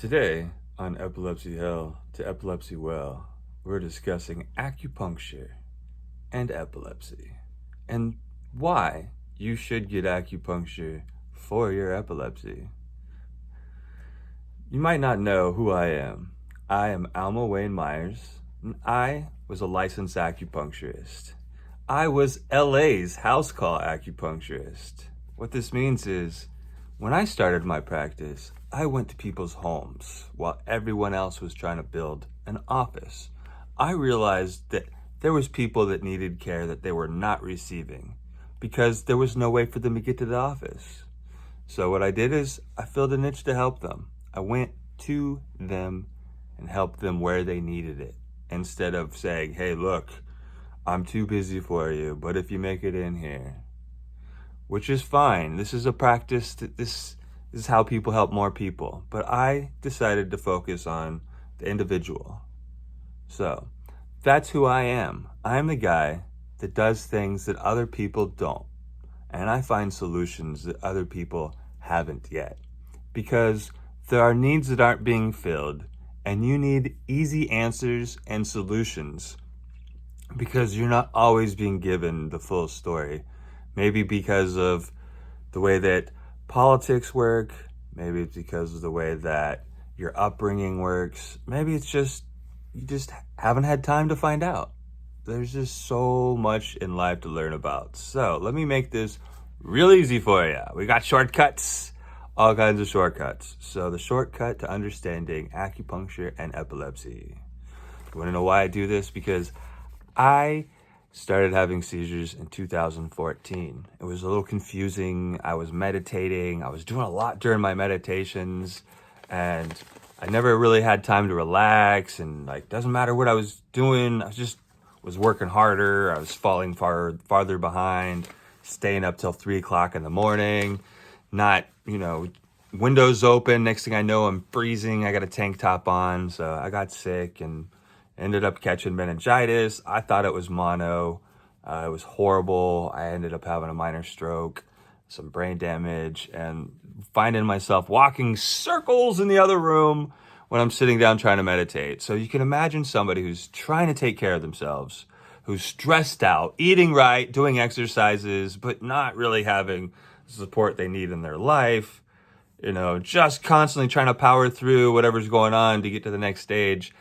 Today on Epilepsy Hell to Epilepsy Well, we're discussing acupuncture and epilepsy and why you should get acupuncture for your epilepsy. You might not know who I am. I am Alma Wayne Myers, and I was a licensed acupuncturist. I was LA's house call acupuncturist. What this means is, when I started my practice, I went to people's homes while everyone else was trying to build an office. I realized that there was people that needed care that they were not receiving because there was no way for them to get to the office. So what I did is I filled a niche to help them. I went to them and helped them where they needed it, instead of saying, hey, look, I'm too busy for you, but if you make it in here, which is fine. This is a practice that this is how people help more people. But I decided to focus on the individual. So that's who I am. I'm the guy that does things that other people don't. And I find solutions that other people haven't yet. Because there are needs that aren't being filled, and you need easy answers and solutions because you're not always being given the full story. Maybe because of the way that politics work. Maybe it's because of the way that your upbringing works. Maybe it's just, you just haven't had time to find out. There's just so much in life to learn about. So let me make this real easy for you. We got shortcuts, all kinds of shortcuts. So the shortcut to understanding acupuncture and epilepsy. You want to know why I do this? Because I started having seizures in 2014. It was a little confusing. I was meditating. I was doing a lot during my meditations, and I never really had time to relax. And doesn't matter what I was doing, I just was working harder. I was falling farther behind, staying up till 3 o'clock in the morning, not, windows open. Next thing I know, I'm freezing. I got a tank top on. So I got sick and ended up catching meningitis. I thought it was mono. It was horrible. I ended up having a minor stroke, some brain damage, and finding myself walking circles in the other room when I'm sitting down trying to meditate. So you can imagine somebody who's trying to take care of themselves, who's stressed out, eating right, doing exercises, but not really having the support they need in their life, just constantly trying to power through whatever's going on to get to the next stage.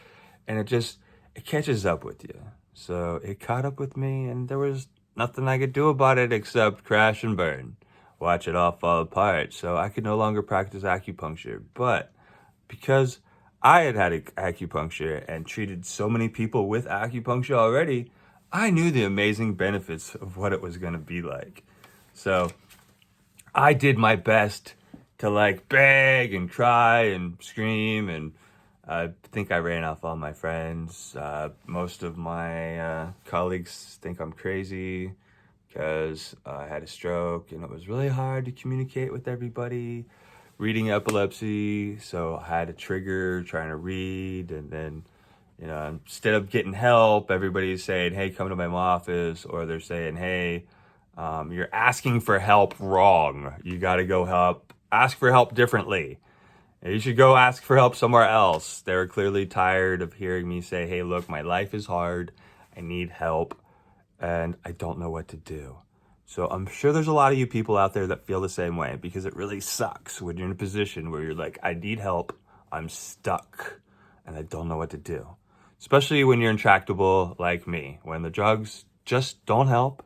And it catches up with you. So it caught up with me, and there was nothing I could do about it except crash and burn, watch it all fall apart. So I could no longer practice acupuncture. But because I had acupuncture and treated so many people with acupuncture already, I knew the amazing benefits of what it was going to be like. So I did my best to beg and cry and scream, and I think I ran off all my friends. Most of my colleagues think I'm crazy because I had a stroke, and it was really hard to communicate with everybody reading epilepsy. So I had a trigger trying to read, and then, instead of getting help, everybody's saying, hey, come to my office, or they're saying, hey, you're asking for help wrong. You got to ask for help differently. You should go ask for help somewhere else. They were clearly tired of hearing me say, hey, look, my life is hard. I need help, and I don't know what to do. So I'm sure there's a lot of you people out there that feel the same way, because it really sucks when you're in a position where you're like, I need help. I'm stuck, and I don't know what to do. Especially when you're intractable like me, when the drugs just don't help.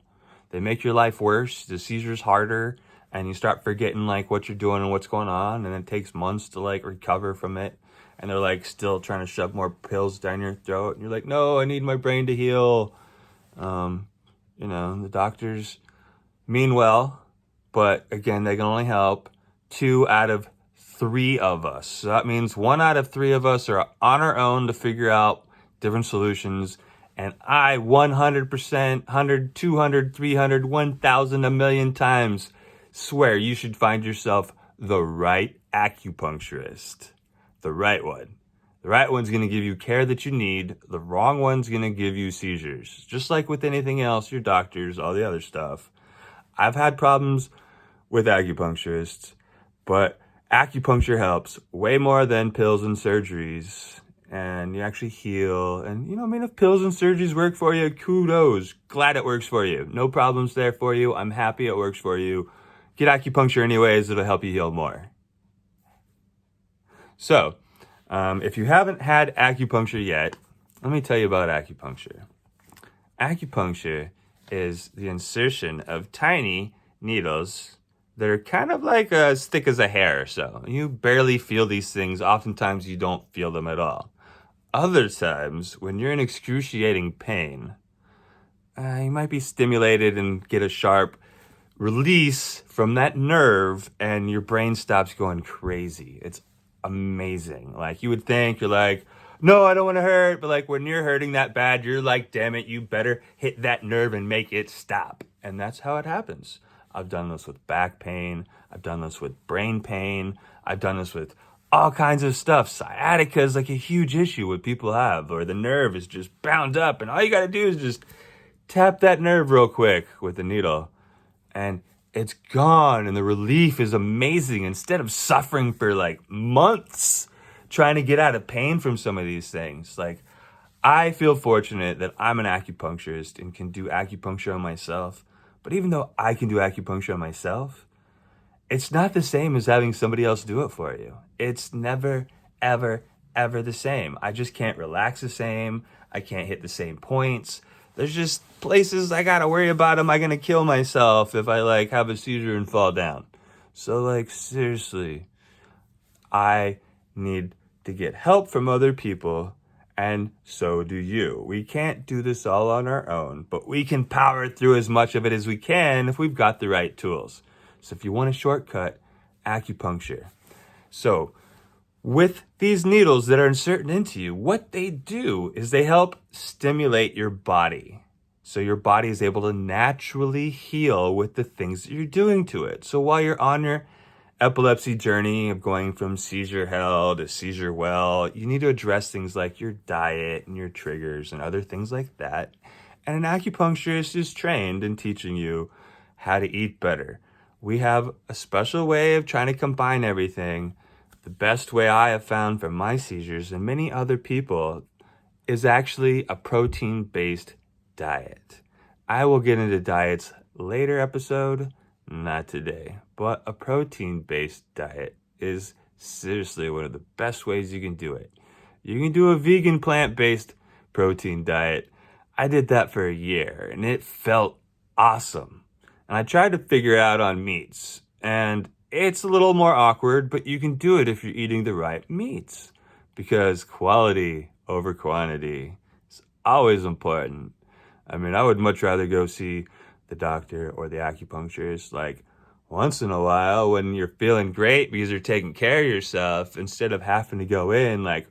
They make your life worse, the seizures harder, and you start forgetting what you're doing and what's going on, and it takes months to recover from it. And they're still trying to shove more pills down your throat, and you're like, no, I need my brain to heal. The doctors mean well, but again, they can only help 2 out of 3 of us. So that means 1 out of 3 of us are on our own to figure out different solutions. And I 100%, 100, 200, 300, 1,000, a million times swear you should find yourself the right acupuncturist. The right one. The right one's going to give you care that you need. The wrong one's going to give you seizures. Just like with anything else, your doctors, all the other stuff. I've had problems with acupuncturists, but Acupuncture helps way more than pills and surgeries, and you actually heal. And, if pills and surgeries work for you, kudos. Glad it works for you. No problems there for you. I'm happy it works for you. Get acupuncture anyways. It'll help you heal more. So, if you haven't had acupuncture yet, let me tell you about acupuncture. Acupuncture is the insertion of tiny needles that are kind of like as thick as a hair or so. You barely feel these things. Oftentimes you don't feel them at all. Other times, when you're in excruciating pain, you might be stimulated and get a sharp release from that nerve, and your brain stops going crazy. It's amazing. Like, you would think, you're like, no, I don't want to hurt. But like, when you're hurting that bad, you're like, damn it, you better hit that nerve and make it stop. And that's how it happens. I've done this with back pain. I've done this with brain pain. I've done this with all kinds of stuff. Sciatica is like a huge issue what people have, or the nerve is just bound up, and all you got to do is just tap that nerve real quick with a needle, and it's gone, and the relief is amazing. Instead of suffering for like months trying to get out of pain from some of these things. Like, I feel fortunate that I'm an acupuncturist and can do acupuncture on myself. But even though I can do acupuncture on myself, it's not the same as having somebody else do it for you. It's never, ever, ever the same. I just can't relax the same. I can't hit the same points. There's just places I gotta worry about. Am I gonna kill myself if I like have a seizure and fall down? So like, seriously, I need to get help from other people, and so do you. We can't do this all on our own, but we can power through as much of it as we can if we've got the right tools. So if you want a shortcut, acupuncture. So with these needles that are inserted into you, what they do is they help stimulate your body. So your body is able to naturally heal with the things that you're doing to it. So while you're on your epilepsy journey of going from seizure hell to seizure well, you need to address things like your diet and your triggers and other things like that. And an acupuncturist is trained in teaching you how to eat better. We have a special way of trying to combine everything. The best way I have found for my seizures and many other people is actually a protein-based diet. I will get into diets later episode, not today, but a protein-based diet is seriously one of the best ways you can do it. You can do a vegan plant-based protein diet. I did that for a year and it felt awesome. And I tried to figure it out on meats, and it's a little more awkward, but you can do it if you're eating the right meats, because quality over quantity is always important. I mean, I would much rather go see the doctor or the acupuncturist like once in a while when you're feeling great because you're taking care of yourself, instead of having to go in like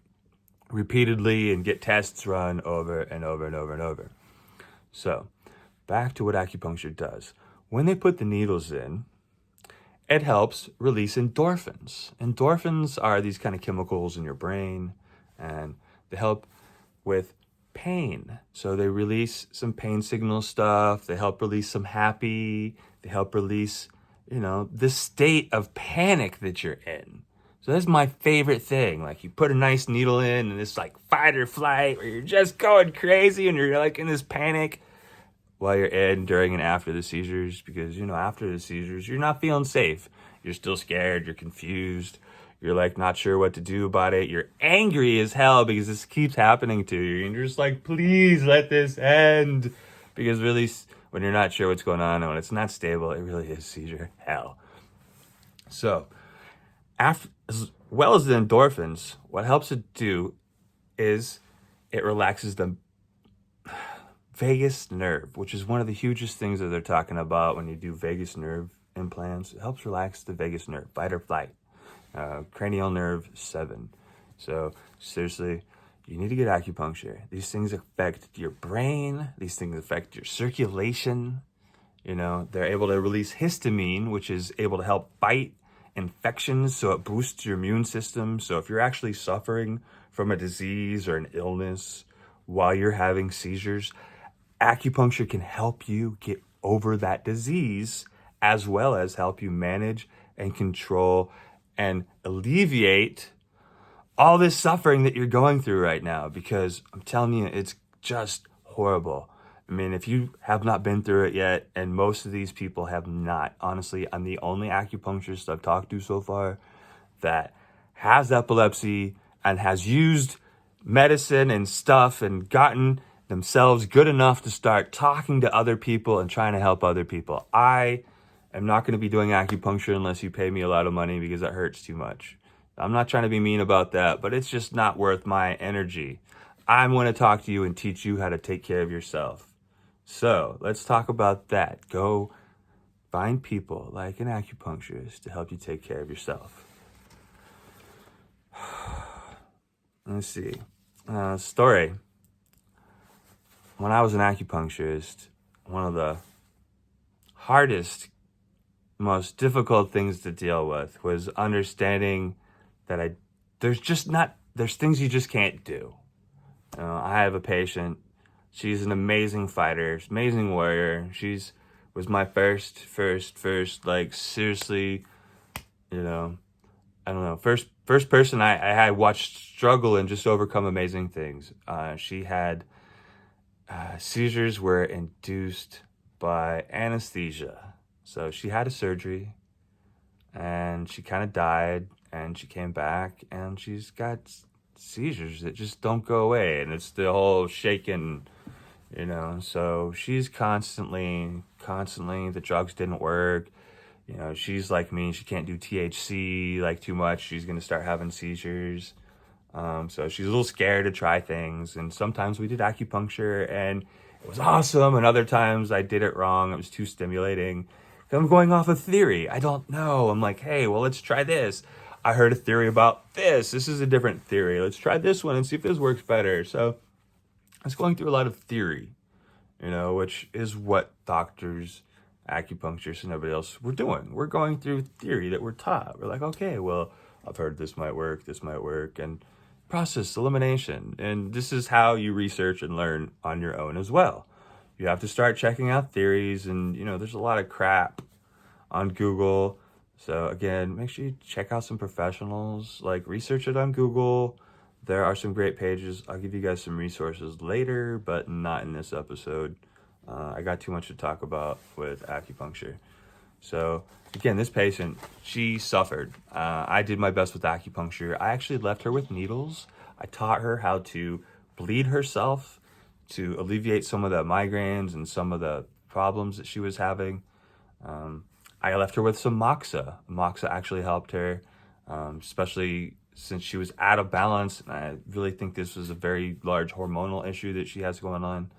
repeatedly and get tests run over and over and over and over. So back to what acupuncture does. When they put the needles in, it helps release endorphins. Endorphins are these kind of chemicals in your brain, and they help with pain. So they release some pain signal stuff. They help release some happy. They help release, the state of panic that you're in. So that's my favorite thing. Like, you put a nice needle in and it's like fight or flight, where you're just going crazy and you're like in this panic while you're in, during, and after the seizures, because, after the seizures, you're not feeling safe. You're still scared. You're confused. You're like not sure what to do about it. You're angry as hell because this keeps happening to you. And you're just like, please let this end. Because really, when you're not sure what's going on and when it's not stable, it really is seizure hell. So, as well as the endorphins, what helps it do is it relaxes the vagus nerve, which is one of the hugest things that they're talking about when you do vagus nerve implants. It helps relax the vagus nerve, fight or flight, cranial nerve 7. So seriously, you need to get acupuncture. These things affect your brain. These things affect your circulation. They're able to release histamine, which is able to help fight infections. So it boosts your immune system. So if you're actually suffering from a disease or an illness while you're having seizures, acupuncture can help you get over that disease, as well as help you manage and control and alleviate all this suffering that you're going through right now, because I'm telling you, it's just horrible. I mean, if you have not been through it yet, and most of these people have not, honestly, I'm the only acupuncturist I've talked to so far that has epilepsy and has used medicine and stuff and gotten themselves good enough to start talking to other people and trying to help other people. I am not going to be doing acupuncture unless you pay me a lot of money, because that hurts too much. I'm not trying to be mean about that, but it's just not worth my energy. I'm going to talk to you and teach you how to take care of yourself. So let's talk about that. Go find people like an acupuncturist to help you take care of yourself. Let's see. Story. When I was an acupuncturist, one of the hardest, most difficult things to deal with was understanding that there's things you just can't do. I have a patient. She's an amazing fighter, amazing warrior. Was my first, like, seriously, I don't know, first person I had watched struggle and just overcome amazing things. She had seizures were induced by anesthesia. So she had a surgery, and she kind of died, and she came back, and she's got seizures that just don't go away, and it's the whole shaking, so she's constantly, the drugs didn't work. She's like me, she can't do THC like too much. She's going to start having seizures. So she's a little scared to try things. And sometimes we did acupuncture and it was awesome. And other times I did it wrong. It was too stimulating. I'm going off of theory. I don't know. I'm like, hey, well, let's try this. I heard a theory about this. This is a different theory. Let's try this one and see if this works better. So I was going through a lot of theory, which is what doctors, acupuncturists, and everybody else were doing. We're going through theory that we're taught. We're like, okay, well, I've heard this might work, and process elimination. And this is how you research and learn on your own as well. You have to start checking out theories, and there's a lot of crap on Google. So again, make sure you check out some professionals, like research it on Google. There are some great pages. I'll give you guys some resources later, but not in this episode. I got too much to talk about with acupuncture. So again, this patient, she suffered. I did my best with acupuncture. I actually left her with needles. I taught her how to bleed herself to alleviate some of the migraines and some of the problems that she was having. I left her with some moxa. Moxa actually helped her, especially since she was out of balance. And I really think this was a very large hormonal issue that she has going on,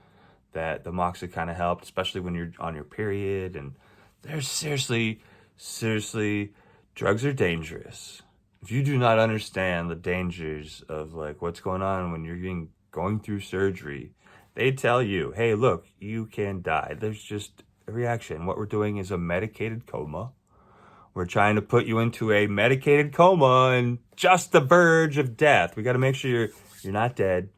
that the moxa kind of helped, especially when you're on your period. And there's seriously, drugs are dangerous. If you do not understand the dangers of like what's going on when you're going through surgery, they tell you, hey, look, you can die. There's just a reaction. What we're doing is a medicated coma. We're trying to put you into a medicated coma and just the verge of death. We got to make sure you're not dead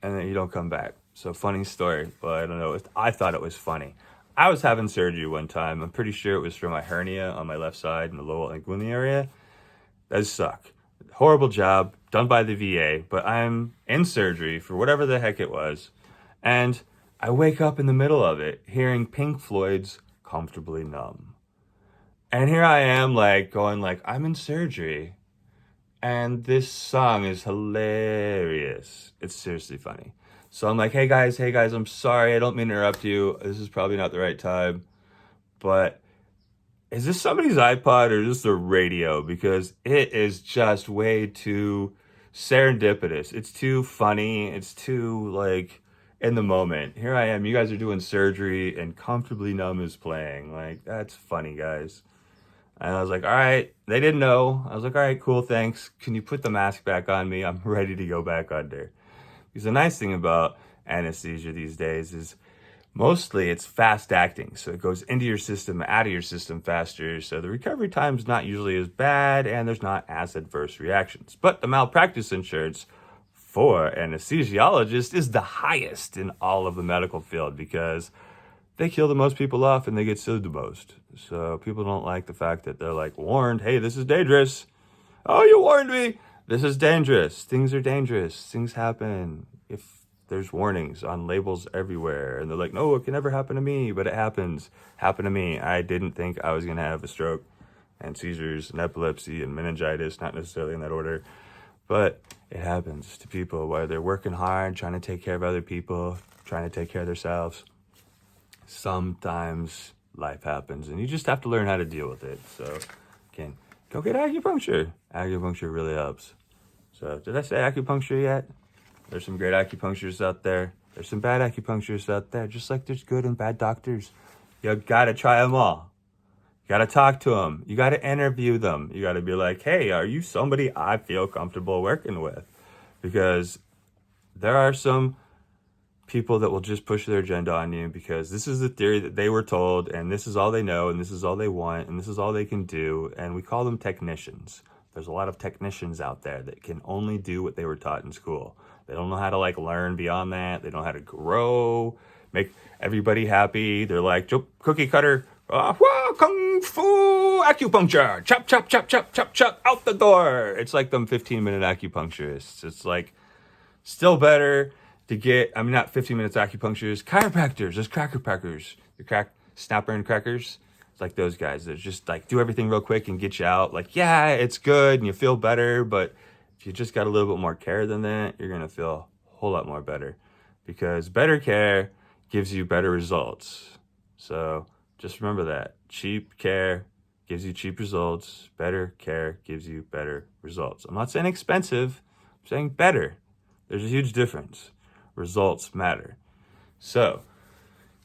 and that you don't come back. So funny story. Well, I don't know. I thought it was funny. I was having surgery one time. I'm pretty sure it was for my hernia on my left side in the lower linguini area. That suck. Horrible job done by the VA, but I'm in surgery for whatever the heck it was. And I wake up in the middle of it hearing Pink Floyd's Comfortably Numb. And here I am going I'm in surgery. And this song is hilarious. It's seriously funny. So I'm like, hey guys, I'm sorry. I don't mean to interrupt you. This is probably not the right time. But is this somebody's iPod or is this a radio? Because it is just way too serendipitous. It's too funny. It's too in the moment. Here I am. You guys are doing surgery and Comfortably Numb is playing. That's funny, guys. And I was like, all right. They didn't know. I was like, all right, cool, thanks. Can you put the mask back on me? I'm ready to go back under. Because the nice thing about anesthesia these days is mostly it's fast acting. So it goes into your system, out of your system faster. So the recovery time is not usually as bad and there's not as adverse reactions. But the malpractice insurance for anesthesiologists is the highest in all of the medical field because they kill the most people off and they get sued the most. So people don't like the fact that they're warned, hey, this is dangerous. Oh, you warned me. This is dangerous. Things are dangerous. Things happen. If there's warnings on labels everywhere, and they're like, no, it can never happen to me, but it happens. Happened to me. I didn't think I was going to have a stroke and seizures and epilepsy and meningitis, not necessarily in that order, but it happens to people while they're working hard, trying to take care of other people, trying to take care of themselves. Sometimes life happens, and you just have to learn how to deal with it. So, again, go get acupuncture. Acupuncture really helps. So, did I say acupuncture yet? There's some great acupuncturists out there. There's some bad acupuncturists out there, just like there's good and bad doctors. You gotta try them all. You gotta talk to them. You gotta interview them. You gotta be like, hey, are you somebody I feel comfortable working with? Because there are some people that will just push their agenda on you because this is the theory that they were told, and this is all they know, and this is all they want, and this is all they can do, and we call them technicians. There's a lot of technicians out there that can only do what they were taught in school. They don't know how to learn beyond that. They don't know how to grow, make everybody happy. They're like, cookie cutter, kung fu acupuncture, chop, chop, chop, chop, chop, chop, out the door. It's like them 15-minute acupuncturists. It's like still better to get, not 15 minutes acupuncturists, chiropractors, those cracker packers, the snapper and crackers. It's like those guys that just do everything real quick and get you out. Yeah, it's good and you feel better, but if you just got a little bit more care than that, you're going to feel a whole lot more better because better care gives you better results. So just remember that. Cheap care gives you cheap results. Better care gives you better results. I'm not saying expensive. I'm saying better. There's a huge difference. Results matter. So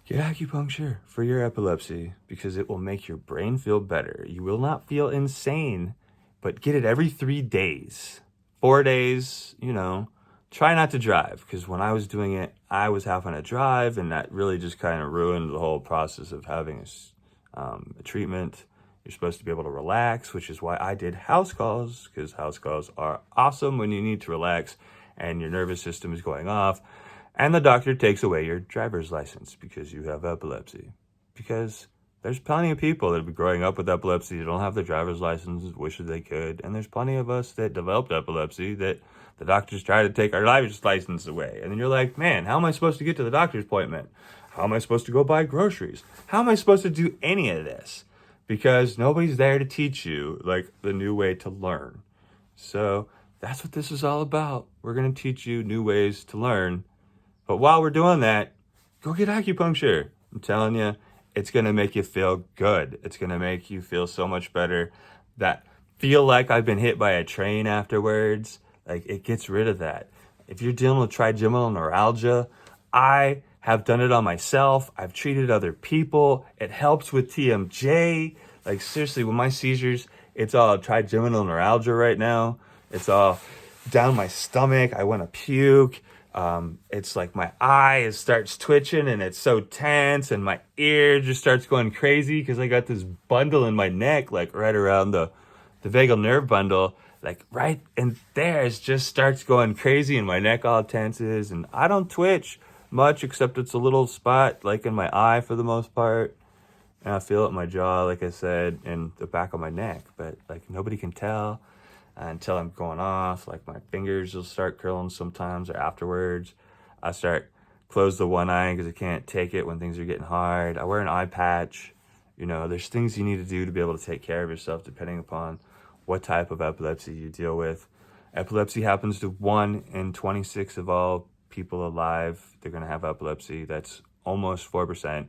get acupuncture for your epilepsy because it will make your brain feel better. You will not feel insane, but get it every 3 days. 4 days, try not to drive because when I was doing it, I was having to drive, and that really just kind of ruined the whole process of having a treatment. You're supposed to be able to relax, which is why I did house calls, because house calls are awesome when you need to relax and your nervous system is going off, and the doctor takes away your driver's license because you have epilepsy. Because there's plenty of people that have been growing up with epilepsy that don't have their driver's license, wish that they could, and there's plenty of us that developed epilepsy that the doctors try to take our driver's license away. And then you're like, man, how am I supposed to get to the doctor's appointment? How am I supposed to go buy groceries? How am I supposed to do any of this? Because nobody's there to teach you the new way to learn. So that's what this is all about. We're going to teach you new ways to learn. But while we're doing that, go get acupuncture. I'm telling you, it's going to make you feel good. It's going to make you feel so much better. That feel like I've been hit by a train afterwards. It gets rid of that. If you're dealing with trigeminal neuralgia, I have done it on myself. I've treated other people. It helps with TMJ. Seriously, with my seizures, it's all trigeminal neuralgia right now. It's all down my stomach. I want to puke. It's my eye starts twitching and it's so tense, and my ear just starts going crazy because I got this bundle in my neck, right around the vagal nerve bundle, right in there. It just starts going crazy and my neck all tenses, and I don't twitch much except it's a little spot in my eye for the most part, and I feel it in my jaw, like I said, and the back of my neck, but nobody can tell until I'm going off. My fingers will start curling sometimes, or afterwards I start close the one eye because I can't take it when things are getting hard. I wear an eye patch. There's things you need to do to be able to take care of yourself depending upon what type of epilepsy you deal with. Epilepsy happens to 1 in 26 of all people alive. They're going to have epilepsy. That's almost 4%.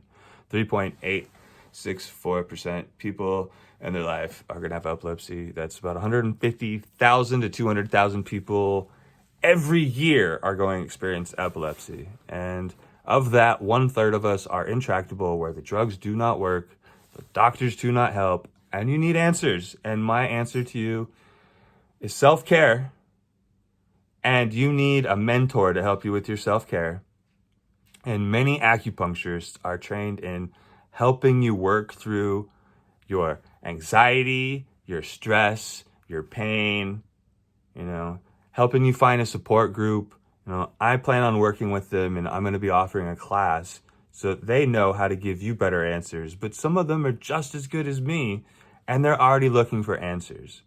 3.864% people in their life are going to have epilepsy. That's about 150,000 to 200,000 people every year are going to experience epilepsy. And of that, 1/3 of us are intractable, where the drugs do not work, the doctors do not help, and you need answers. And my answer to you is self-care. And you need a mentor to help you with your self-care. And many acupuncturists are trained in helping you work through your anxiety, your stress, your pain, helping you find a support group. I plan on working with them, and I'm going to be offering a class so that they know how to give you better answers. But some of them are just as good as me, and they're already looking for answers.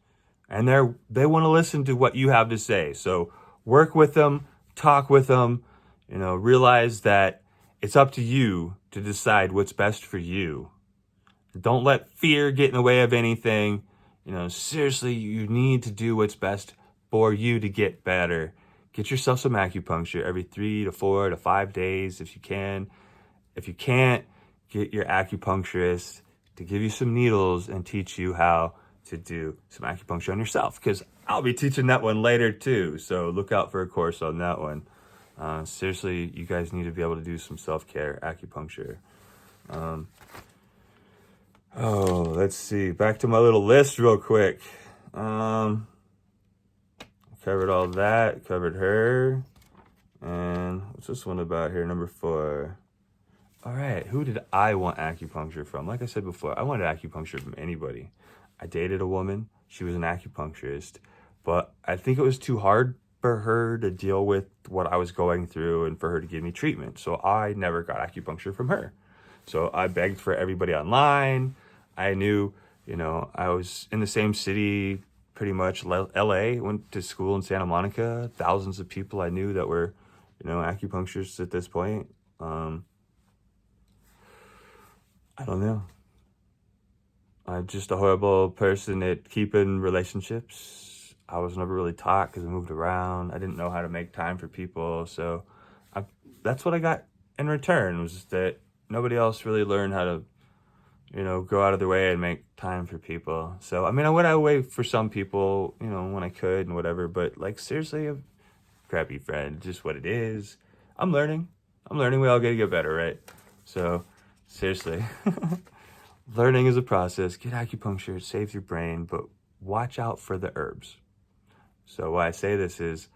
and they want to listen to what you have to say. So work with them, talk with them, realize that it's up to you to decide what's best for you. Don't let fear get in the way of anything. Seriously, you need to do what's best for you to get better. Get yourself some acupuncture every 3 to 4 to 5 days if you can. If you can't, get your acupuncturist to give you some needles and teach you how to do some acupuncture on yourself, because I'll be teaching that one later too. So look out for a course on that one. Seriously, you guys need to be able to do some self-care acupuncture. Let's see. Back to my little list real quick. Covered all that. Covered her. And what's this one about here? Number 4. All right. Who did I want acupuncture from? Like I said before, I wanted acupuncture from anybody. I dated a woman. She was an acupuncturist. But I think it was too hard for her to deal with what I was going through and for her to give me treatment. So I never got acupuncture from her. So I begged for everybody online. I knew, I was in the same city, pretty much, LA, went to school in Santa Monica. Thousands of people I knew that were, acupuncturists at this point. I don't know. I'm just a horrible person at keeping relationships. I was never really taught because I moved around. I didn't know how to make time for people. So that's what I got in return, was that nobody else really learned how to, go out of their way and make time for people. So, I went out of the way for some people, when I could and whatever. But, seriously, a crappy friend, just what it is. I'm learning. We all got to get better, right? So, seriously, learning is a process. Get acupuncture. It saves your brain. But watch out for the herbs. So, why I say this is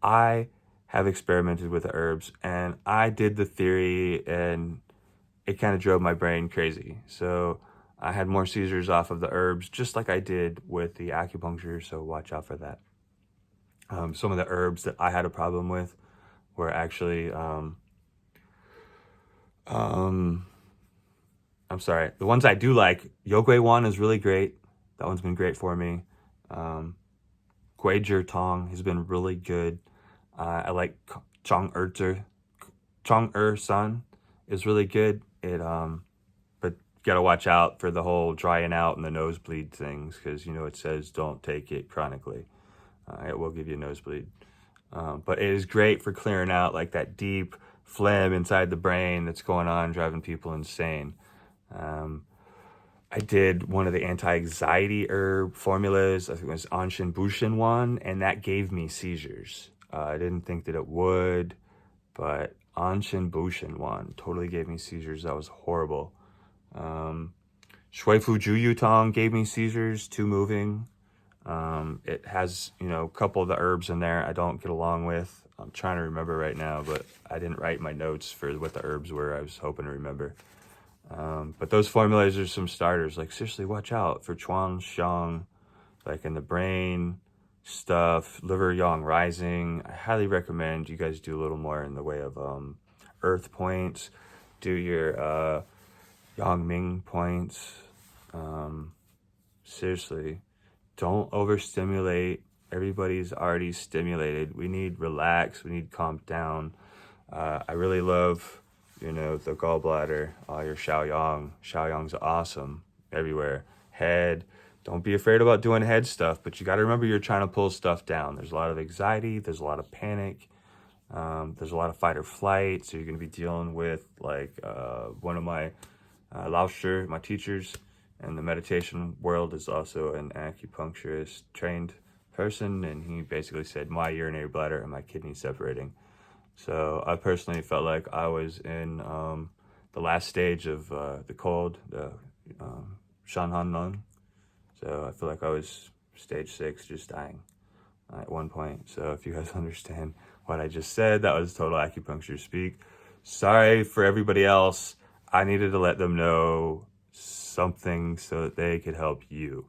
I have experimented with the herbs, and I did the theory, and it kind of drove my brain crazy. So I had more seizures off of the herbs, just like I did with the acupuncture. So watch out for that. Some of the herbs that I had a problem with were actually, I'm sorry, the ones I do like, Yogui-wan is really great. That one's been great for me. Guizhi Tong has been really good. I like Chong-Er Sun is really good. But you gotta watch out for the whole drying out and the nosebleed things, because it says don't take it chronically. It will give you a nosebleed. But it is great for clearing out that deep phlegm inside the brain that's going on, driving people insane. I did one of the anti-anxiety herb formulas. I think it was Anshin Bushin one, and that gave me seizures. I didn't think that it would, but Anshin Bushin one totally gave me seizures. That was horrible. Shuifu Juyu Tong gave me seizures, too moving. It has, a couple of the herbs in there I don't get along with. I'm trying to remember right now, but I didn't write my notes for what the herbs were. I was hoping to remember. But those formulas are some starters. Seriously, watch out for Chuan Xiang, in the brain stuff, liver yang rising. I highly recommend you guys do a little more in the way of earth points. Do your yang ming points. Seriously, don't overstimulate. Everybody's already stimulated. We need relax. We need calm down. I really love, the gallbladder, all your Xiaoyang. Xiaoyang's awesome everywhere. Head. Don't be afraid about doing head stuff, but you got to remember you're trying to pull stuff down. There's a lot of anxiety. There's a lot of panic. There's a lot of fight or flight. So you're going to be dealing with one of my Lao Shi, my teachers in the meditation world, is also an acupuncturist trained person. And he basically said my urinary bladder and my kidneys separating. So I personally felt like I was in the last stage of the cold, the Shanhan Lung. So I feel like I was stage 6, just dying at one point. So if you guys understand what I just said, that was total acupuncture speak. Sorry for everybody else. I needed to let them know something so that they could help you.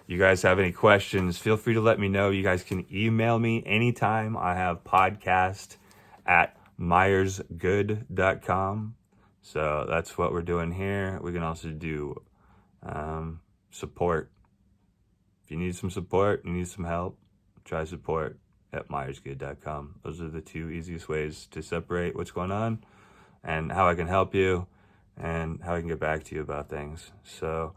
You guys have any questions, feel free to let me know. You guys can email me anytime. I have podcast@myersgood.com. So that's what we're doing here. We can also do support If you need some support, you need some help, try support at myersgood.com. Those are the two easiest ways to separate what's going on and how I can help you and how I can get back to you about things. So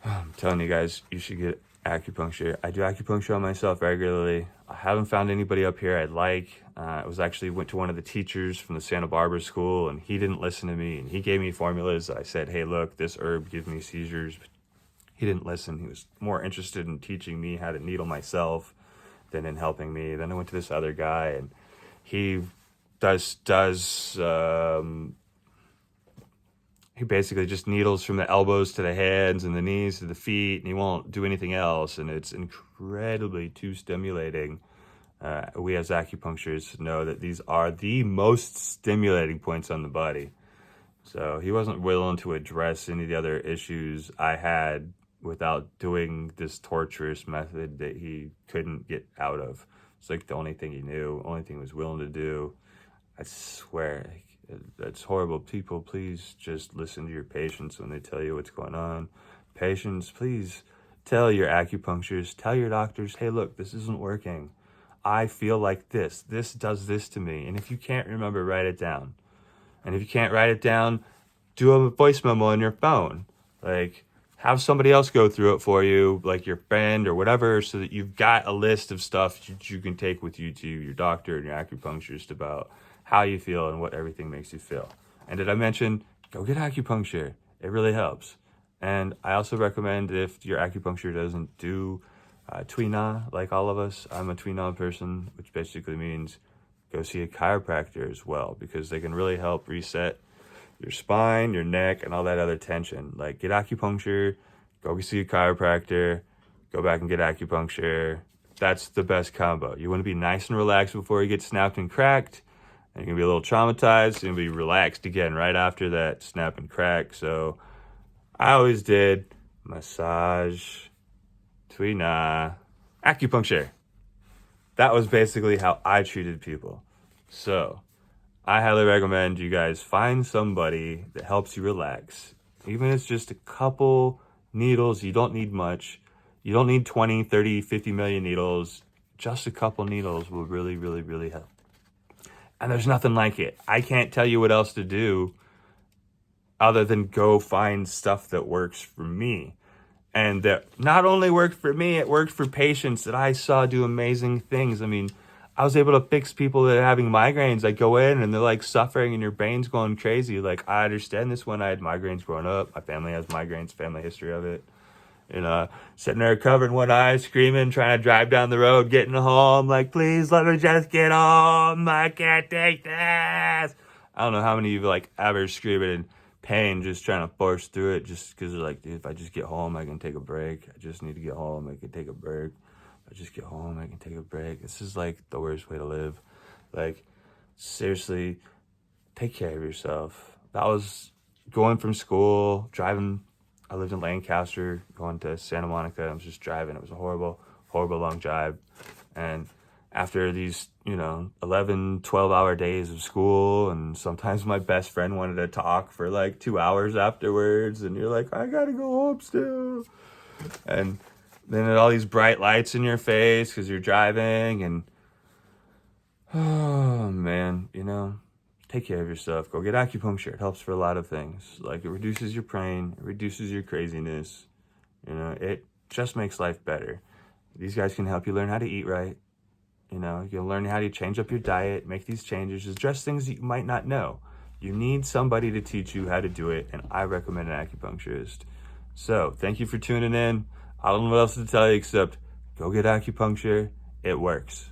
I'm telling you guys, you should get acupuncture. I do acupuncture on myself regularly. I haven't found anybody up here I'd like. I went to one of the teachers from the Santa Barbara school, and he didn't listen to me, and he gave me formulas. I said, hey, look, this herb gives me seizures. He didn't listen. He was more interested in teaching me how to needle myself than in helping me. Then I went to this other guy, and he he basically just needles from the elbows to the hands and the knees to the feet, and he won't do anything else, and it's incredibly too stimulating. We as acupuncturists know that these are the most stimulating points on the body. So he wasn't willing to address any of the other issues I had without doing this torturous method that he couldn't get out of. It's like the only thing he knew, only thing he was willing to do. I swear, that's horrible. People, please just listen to your patients when they tell you what's going on. Patients, please tell your acupuncturist, tell your doctors, hey, look, this isn't working. I feel like this does this to me. And if you can't remember, write it down. And if you can't write it down, do a voice memo on your phone. Like, have somebody else go through it for you, like your friend or whatever, so that you've got a list of stuff that you can take with you to your doctor and your acupuncturist about how you feel and what everything makes you feel. And did I mention, go get acupuncture. It really helps. And I also recommend, if your acupuncture doesn't do Tuina, like all of us, I'm a Tuina person, which basically means go see a chiropractor as well, because they can really help reset your spine, your neck, and all that other tension. Like, get acupuncture, go see a chiropractor, go back and get acupuncture. That's the best combo. You want to be nice and relaxed before you get snapped and cracked, and you're going to be a little traumatized, and be relaxed again right after that snap and crack. So I always did massage, Tuina, acupuncture. That was basically how I treated people. So I highly recommend you guys find somebody that helps you relax. Even if it's just a couple needles, you don't need much. You don't need 20, 30, 50 million needles. Just a couple needles will really, really, really help. And there's nothing like it. I can't tell you what else to do other than go find stuff that works for me. And that not only worked for me, it worked for patients that I saw do amazing things. I mean, I was able to fix people that are having migraines. I go in and they're like suffering and your brain's going crazy. Like, I understand this one. I had migraines growing up. My family has migraines, family history of it. And sitting there covering one eye, screaming, trying to drive down the road, getting home. Like, please let me just get home. I can't take this. I don't know how many of you like ever screaming in pain, just trying to force through it, just because they're like, dude, if I just get home, I can take a break. I just need to get home. I can take a break. If I just get home, I can take a break. This is like the worst way to live. Like, seriously, take care of yourself. That was going from school, driving. I lived in Lancaster, going to Santa Monica. I was just driving. It was a horrible, horrible long drive. And after these, 11, 12-hour days of school, and sometimes my best friend wanted to talk for like 2 hours afterwards, and you're like, I gotta go home still. And then all these bright lights in your face because you're driving, and oh man, take care of yourself. Go get acupuncture. It helps for a lot of things. Like, it reduces your pain, it reduces your craziness. It just makes life better. These guys can help you learn how to eat right. You'll learn how to change up your diet, make these changes, address things that you might not know. You need somebody to teach you how to do it, and I recommend an acupuncturist. So, thank you for tuning in. I don't know what else to tell you except go get acupuncture. It works.